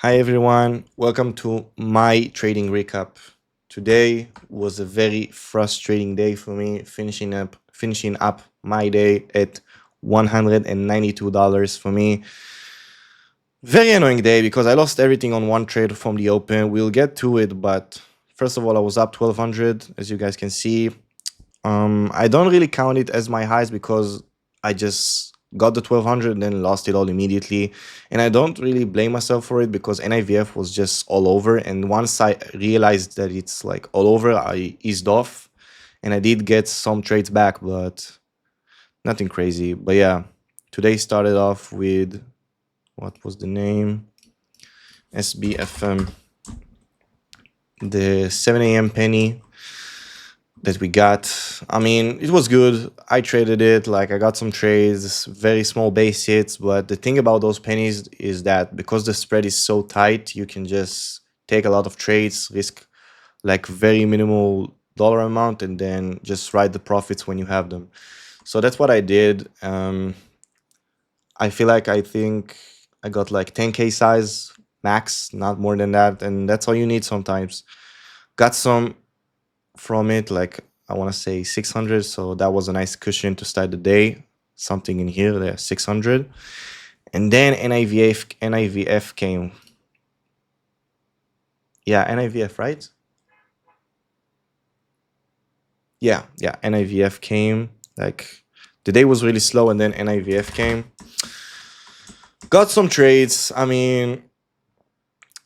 Hi everyone, welcome to my trading recap. Today was a very frustrating day for me, finishing up my day at $192 for me. Very annoying day because I lost everything on one trade from the open. We'll get to it, but first of all, I was up 1200 as you guys can see. I don't really count it as my highs because I just got the 1200 and then lost it all immediately. And I don't really blame myself for it because NIVF was just all over. And once I realized that it's like all over, I eased off and I did get some trades back, but nothing crazy. But yeah, today started off with what was the name? SBFM, the 7 a.m. penny that we got. I mean, it was good. I traded it. Like, I got some trades, very small base hits. But the thing about those pennies is that because the spread is so tight, you can just take a lot of trades, risk like very minimal dollar amount, and then just ride the profits when you have them. So that's what I did. I think I got like 10K size max, not more than that. And that's all you need sometimes. Got some from it, like I want to say 600. So that was a nice cushion to start the day. Something in here, there, 600. And then NIVF came. Yeah, NIVF, right? Yeah, NIVF came. Like the day was really slow, and then NIVF came. Got some trades. I mean,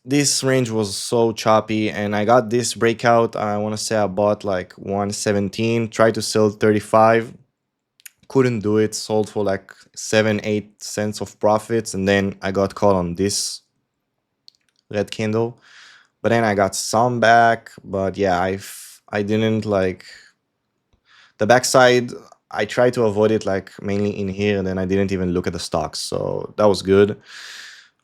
this range was so choppy, and I got this breakout. I want to say I bought like 117, tried to sell 35, couldn't do it, sold for like 7-8 cents of profits, and then I got caught on this red candle. But then I got some back. But yeah, I didn't like the backside. I tried to avoid it, like mainly in here, and then I didn't even look at the stocks, so that was good.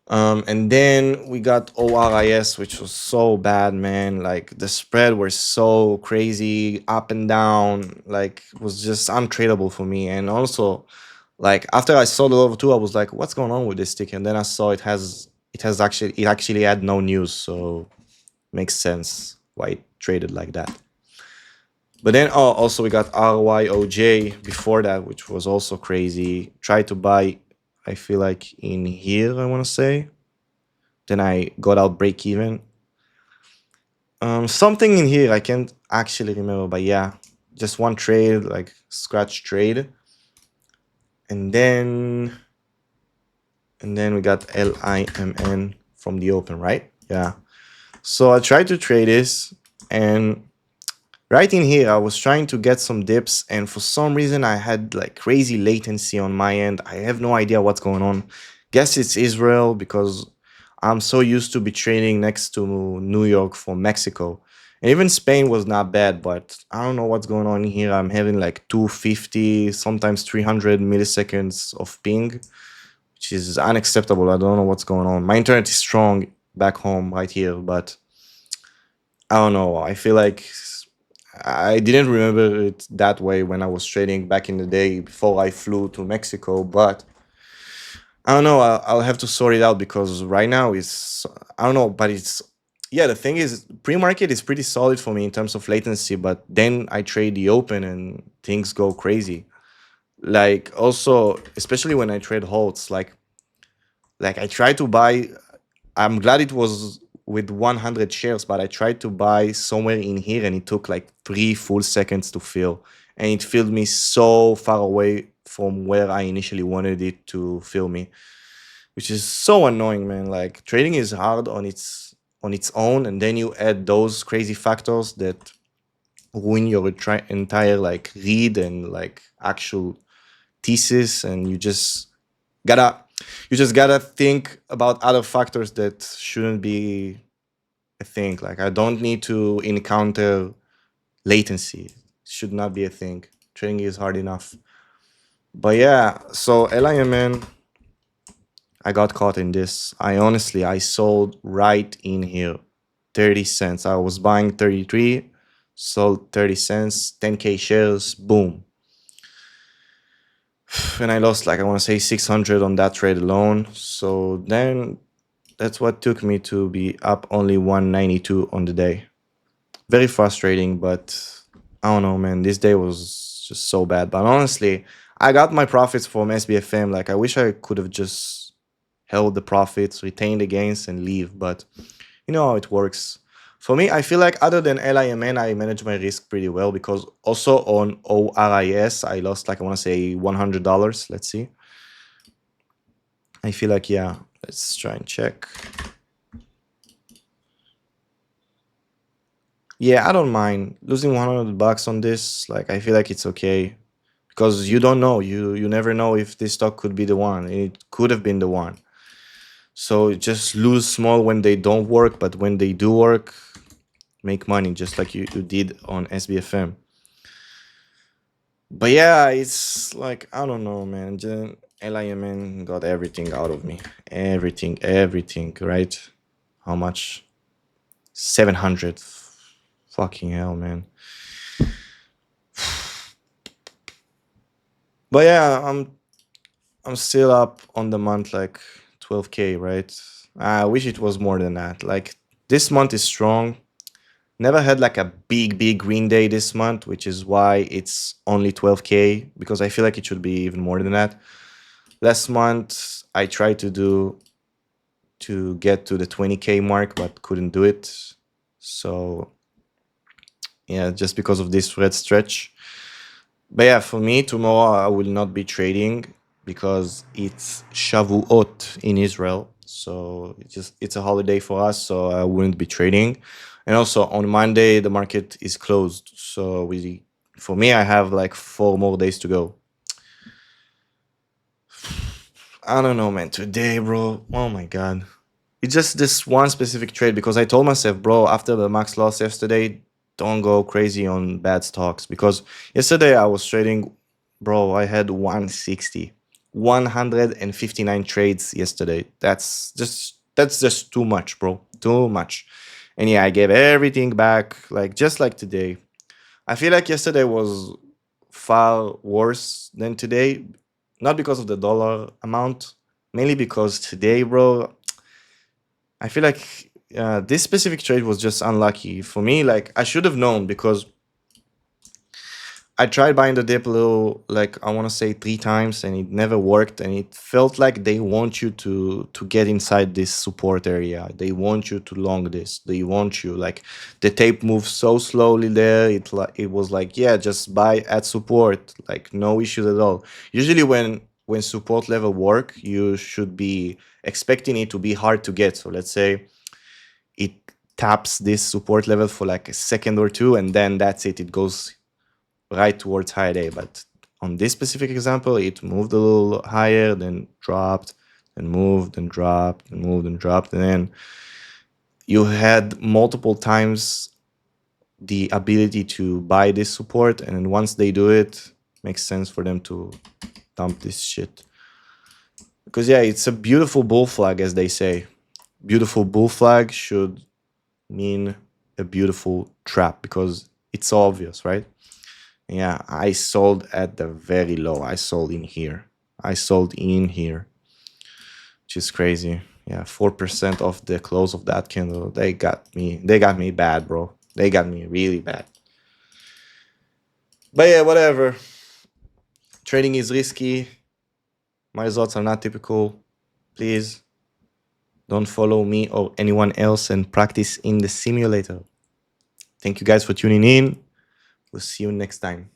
And then we got ORIS, which was so bad, man. Like the spread were so crazy, up and down. Like it was just untradeable for me. And also, like after I saw the level two, I was like, "What's going on with this ticket?" And then I saw it actually had no news, so makes sense why it traded like that. But then also we got RYOJ before that, which was also crazy. Tried to buy, I feel like in here, I want to say. Then I got out break even. Something in here I can't actually remember, but yeah, just one trade, like scratch trade, and then we got LIMN from the open, right? Yeah. So I tried to trade this, and right in here I was trying to get some dips, and for some reason I had like crazy latency on my end. I have no idea what's going on. Guess it's Israel because I'm so used to be trading next to New York from Mexico. And even Spain was not bad, but I don't know what's going on here. I'm having like 250, sometimes 300 milliseconds of ping, which is unacceptable. I don't know what's going on. My internet is strong back home right here, but I don't know. I feel like I didn't remember it that way when I was trading back in the day before I flew to Mexico, but I don't know. I'll have to sort it out because right now it's I don't know, but it's yeah. The thing is, pre-market is pretty solid for me in terms of latency, but then I trade the open and things go crazy. Like also, especially when I trade holds, like I try to buy. I'm glad it was with 100 shares, but I tried to buy somewhere in here and it took like 3 full seconds to fill. And it filled me so far away from where I initially wanted it to fill me, which is so annoying, man. Like trading is hard on its own, and then you add those crazy factors that ruin your entire like read and like actual thesis, and gotta you just gotta think about other factors that shouldn't be a thing. Like I don't need to encounter latency. Should not be a thing. Trading is hard enough. But yeah, so LIMN, I got caught in this. I sold right in here. 30 cents. I was buying 33, sold 30 cents, 10K shares, boom. And I lost like I want to say 600 on that trade alone. So then That's what took me to be up only 192 on the day. Very frustrating, but I don't know, man. This day was just so bad. But honestly, I got my profits from SBFM. Like, I wish I could have just held the profits, retained the gains, and leave. But you know how it works. For me, I feel like other than LIMN, I manage my risk pretty well because also on ORIS, I lost like I want to say $100. Let's see. I feel like, yeah, let's try and check. Yeah, I don't mind losing $100 on this. Like, I feel like it's okay because you don't know. You never know if this stock could be the one. It could have been the one. So just lose small when they don't work, but when they do work, make money just like you did on SBFM. But yeah, it's like I don't know, man. LIMN got everything out of me. Everything, right? How much? 700. Fucking hell, man. But yeah, I'm still up on the month like 12K, right? I wish it was more than that. Like this month is strong. Never had like a big green day this month, which is why it's only 12K because I feel like it should be even more than that. Last month I tried to get to the 20K mark but couldn't do it. So yeah, just because of this red stretch. But yeah, for me tomorrow I will not be trading because it's Shavuot in Israel. So it's a holiday for us, so I wouldn't be trading. And also on Monday the market is closed. So for me I have like 4 more days to go. I don't know, man. Today, bro. Oh my god. It's just this one specific trade because I told myself, bro, after the max loss yesterday, don't go crazy on bad stocks. Because yesterday I was trading, bro, I had 160, 159 trades yesterday. That's just too much, bro. Too much. And yeah, I gave everything back, like just like today. I feel like yesterday was far worse than today, not because of the dollar amount, mainly because today, bro, I feel like this specific trade was just unlucky for me. Like I should have known because I tried buying the dip a little, like I want to say 3 times, and it never worked. And it felt like they want you to get inside this support area. They want you to long this. They want you like the tape moves so slowly there. It was like yeah, just buy at support, like no issues at all. Usually when support level work, you should be expecting it to be hard to get. So let's say it taps this support level for like a second or two, and then that's it. It goes right towards high day. But on this specific example, it moved a little higher, then dropped, then moved, and dropped, and moved, and dropped. And then you had multiple times the ability to buy this support. And then once they do it, makes sense for them to dump this shit. Because yeah, it's a beautiful bull flag, as they say. Beautiful bull flag should mean a beautiful trap because it's obvious, right? Yeah, I sold at the very low. I sold in here. I sold in here, which is crazy. Yeah, 4% off the close of that candle. They got me. They got me bad, bro. They got me really bad. But yeah, whatever. Trading is risky. My results are not typical. Please don't follow me or anyone else and practice in the simulator. Thank you guys for tuning in. We'll see you next time.